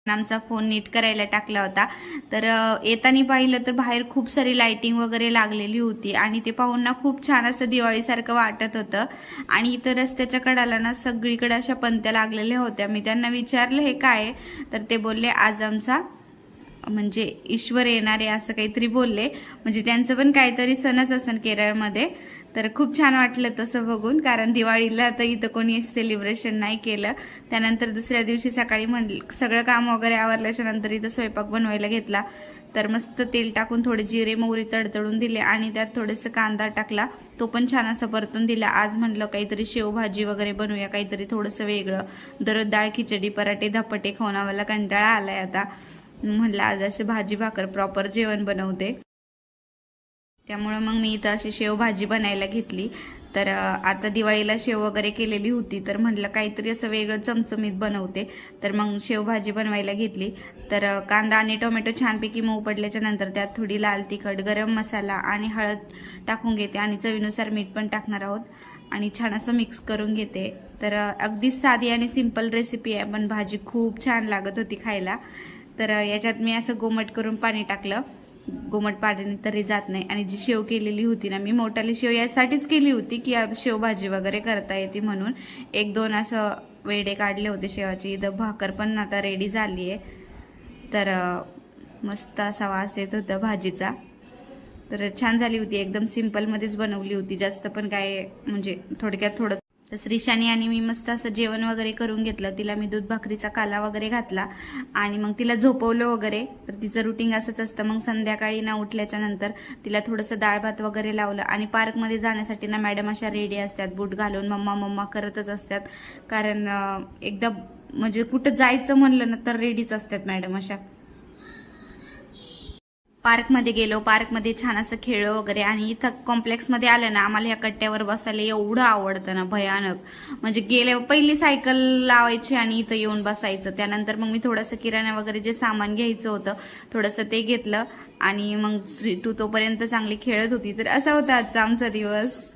आमचा फोन नीट करायला टाकला होता। तर येताना पाहिलं तर बाहेर खूप सारी लाइटिंग वगैरे लागलेली होती आणि ते पाहून ना खूप छान असं दिवाळीसारखं वाटत होतं। आणि इतर रस्त्याच्या कडाला ना सगळीकडे अशा पंत्या लागलेल्या होत्या। मी त्यांना विचारलं हे काय, तर ते बोलले आज आमचा म्हणजे ईश्वर येणारे असं काहीतरी बोलले। म्हणजे त्यांचं पण काहीतरी सणच असन केरळमध्ये। तर खूप छान वाटलं तसं बघून, कारण दिवाळीला तर इथं कोणी सेलिब्रेशन नाही केलं। त्यानंतर दुसऱ्या दिवशी सकाळी सगळं काम वगैरे आवरल्याच्या नंतर इथं स्वयंपाक बनवायला घेतला। तर मस्त तेल टाकून थोडे जिरे मोहरी तडतडून दिले आणि त्यात थोडेसे कांदा टाकला, तो पण छान असं परतून दिला। आज म्हणलं काहीतरी शेवभाजी वगैरे बनवूया, काहीतरी थोडंसं वेगळं। दररोज डाळ खिचडी पराठे धपाटे खाऊन आम्हाला कंटाळा आलाय आता। म्हणलं आज असे भाजी भाकर प्रॉपर जेवण बनवते। त्यामुळे मग मी इथं अशी शेवभाजी बनायला घेतली। तर आता दिवाळीला शेव वगैरे केलेली होती, तर म्हटलं काहीतरी असं वेगळं चमचमीत बनवते। तर मग शेवभाजी बनवायला घेतली। तर कांदा आणि टोमॅटो छानपैकी मऊ पडल्याच्या नंतर त्यात थोडी लाल तिखट, गरम मसाला आणि हळद टाकून घेते आणि चवीनुसार मीठ पण टाकणार आहोत आणि छान असं मिक्स करून घेते। तर अगदी साधी आणि सिंपल रेसिपी आहे, पण भाजी खूप छान लागत होती खायला। तर याच्यात मी असं गोमट करून पाणी टाकलं, गोमट पाण्याने तरी जात नाही। आणि जी शेव केलेली होती ना, मी मोठाली शेव यासाठीच केली होती की शेवभाजी वगैरे करता येते म्हणून। एक दोन असं वेडे काढले होते शेवाची। इथं भाकर पण आता रेडी झाली आहे। तर मस्त असा वास येत होता भाजीचा। तर छान झाली होती, एकदम सिंपल मध्येच बनवली होती, जास्त पण काय म्हणजे थोडक्यात थोडं। तर श्रीशानी आणि मी मस्त असं जेवण वगैरे करून घेतलं। तिला मी दूध भाकरीचा काला वगैरे घातला आणि मग तिला झोपवलं वगैरे। तर तिचं रुटीन असंच असतं। मग संध्याकाळी ना उठल्याच्या नंतर तिला थोडंसं डाळ भात वगैरे लावलं आणि पार्कमध्ये जाण्यासाठी ना मॅडम अशा रेडी असतात, बूट घालून मम्मा मम्मा करतच असतात। कारण एकदा म्हणजे कुठं जायचं म्हणलं ना तर रेडीच असतात मॅडम अशा। पार्कमध्ये गेलो, पार्कमध्ये छान असं खेळलो वगैरे। आणि इथं कॉम्प्लेक्समध्ये आलं ना, आम्हाला ह्या कट्ट्यावर बसायला एवढं आवडतं ना भयानक। म्हणजे गेल्या पहिली सायकल लावायची आणि इथं येऊन बसायचं। त्यानंतर मग मी थोडंसं किराणा वगैरे जे सामान घ्यायचं होतं थोडंसं ते घेतलं आणि मग श्री टू तोपर्यंत चांगली खेळत होती। तर असा होता आजचा आमचा दिवस।